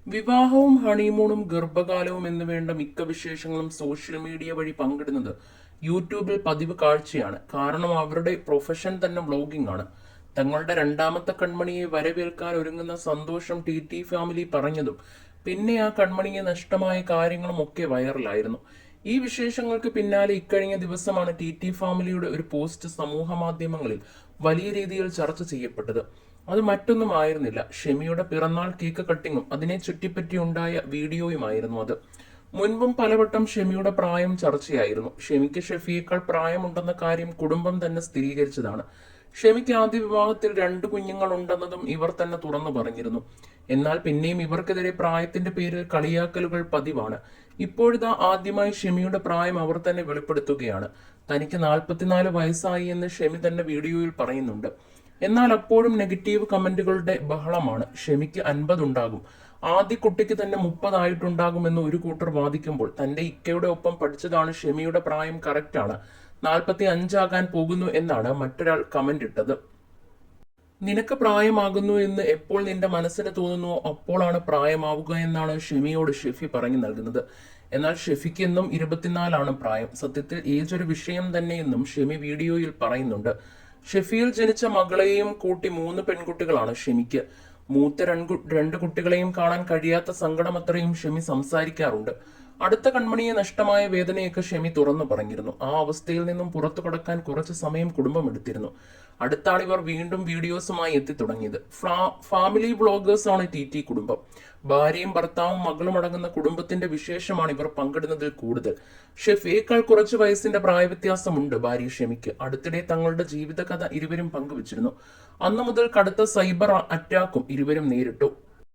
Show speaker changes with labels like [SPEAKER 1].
[SPEAKER 1] വിവാഹവും ഹണിമൂണും ഗർഭകാലവും എന്ന് വേണ്ട മിക്ക വിശേഷങ്ങളും സോഷ്യൽ മീഡിയ വഴി പങ്കിടുന്നത് യൂട്യൂബിൽ പതിവ് കാഴ്ചയാണ്. കാരണം അവരുടെ പ്രൊഫഷൻ തന്നെ വ്ളോഗിംഗ് ആണ്. തങ്ങളുടെ രണ്ടാമത്തെ കൺമണിയെ വരവേൽക്കാൻ ഒരുങ്ങുന്ന സന്തോഷം ടി ഫാമിലി പറഞ്ഞതും പിന്നെ ആ കൺമണിയെ നഷ്ടമായ കാര്യങ്ങളും ഒക്കെ വൈറലായിരുന്നു. ഈ വിശേഷങ്ങൾക്ക് പിന്നാലെ ഇക്കഴിഞ്ഞ ദിവസമാണ് ടി ഫാമിലിയുടെ ഒരു പോസ്റ്റ് സമൂഹ മാധ്യമങ്ങളിൽ വലിയ രീതിയിൽ ചർച്ച ചെയ്യപ്പെട്ടത്. അത് മറ്റൊന്നും ആയിരുന്നില്ല, ഷെമിയുടെ പിറന്നാൾ കേക്ക് കട്ടിങ്ങും അതിനെ ചുറ്റിപ്പറ്റി ഉണ്ടായ വീഡിയോയുമായിരുന്നു അത്. മുൻപും പലവട്ടം ഷെമിയുടെ പ്രായം ചർച്ചയായിരുന്നു. ഷെമിക്ക് ഷെഫിയേക്കാൾ പ്രായമുണ്ടെന്ന കാര്യം കുടുംബം തന്നെ സ്ഥിരീകരിച്ചതാണ്. ഷെമിക്ക് ആദ്യ വിവാഹത്തിൽ 2 കുഞ്ഞുങ്ങൾ ഉണ്ടെന്നതും ഇവർ തന്നെ തുറന്നു പറഞ്ഞിരുന്നു. എന്നാൽ പിന്നെയും ഇവർക്കെതിരെ പ്രായത്തിന്റെ പേരിൽ കളിയാക്കലുകൾ പതിവാണ്. ഇപ്പോഴിതാ ആദ്യമായി ഷെമിയുടെ പ്രായം അവർ തന്നെ വെളിപ്പെടുത്തുകയാണ്. തനിക്ക് 44 വയസ്സായി എന്ന് ഷെമി തന്നെ വീഡിയോയിൽ പറയുന്നുണ്ട്. എന്നാൽ അപ്പോഴും നെഗറ്റീവ് കമന്റുകളുടെ ബഹളമാണ്. ഷെമിക്ക് 50 ഉണ്ടാകും, ആദ്യ കുട്ടിക്ക് തന്നെ 30 ആയിട്ടുണ്ടാകുമെന്ന് ഒരു കൂട്ടർ വാദിക്കുമ്പോൾ തന്റെ ഇക്കയുടെ ഒപ്പം പഠിച്ചതാണ് ഷെമിയുടെ പ്രായം കറക്റ്റാണ്, 45 ആകാൻ പോകുന്നു എന്നാണ് മറ്റൊരാൾ കമന്റ് ഇട്ടത്. നിനക്ക് പ്രായമാകുന്നു എന്ന് എപ്പോൾ നിന്റെ മനസ്സിന് തോന്നുന്നുവോ അപ്പോഴാണ് പ്രായമാവുക എന്നാണ് ഷെമിയോട് ഷെഫി പറഞ്ഞു നൽകുന്നത്. എന്നാൽ ഷെഫിക്ക് എന്നും 24 പ്രായം. സത്യത്തിൽ ഏജ് ഒരു വിഷയം തന്നെയെന്നും ഷെമി വീഡിയോയിൽ പറയുന്നുണ്ട്. ഷെഫിയിൽ ജനിച്ച മകളെയും കൂട്ടി 3 പെൺകുട്ടികളാണ് ഷെമിക്ക്. മൂത്ത 2 കുട്ടികളെയും കാണാൻ കഴിയാത്ത സങ്കടം അത്രയും ഷെമി സംസാരിക്കാറുണ്ട്. അടുത്ത കൺമണിയെ നഷ്ടമായ വേദനയൊക്കെ ഷെമി തുറന്നു പറഞ്ഞിരുന്നു. ആ അവസ്ഥയിൽ നിന്നും പുറത്തു കടക്കാൻ കുറച്ച് സമയം കുടുംബം എടുത്തിരുന്നു. അടുത്താണ് ഇവർ വീണ്ടും വീഡിയോസുമായി എത്തി തുടങ്ങിയത്. ഫാമിലി വ്ളോഗേഴ്സ് ആണ് ടി കുടുംബം. ഭാര്യയും ഭർത്താവും മകളും അടങ്ങുന്ന കുടുംബത്തിന്റെ വിശേഷമാണ് ഇവർ പങ്കിടുന്നതിൽ കൂടുതൽ. ഷെഫിയേക്കാൾ കുറച്ച് വയസ്സിന്റെ പ്രായവ്യത്യാസമുണ്ട് ഭാര്യ ഷെമിക്ക്. അടുത്തിടെ തങ്ങളുടെ ജീവിതകഥ ഇരുവരും പങ്കുവച്ചിരുന്നു. അന്നു മുതൽ കടുത്ത സൈബർ അറ്റാക്കും ഇരുവരും നേരിട്ടു.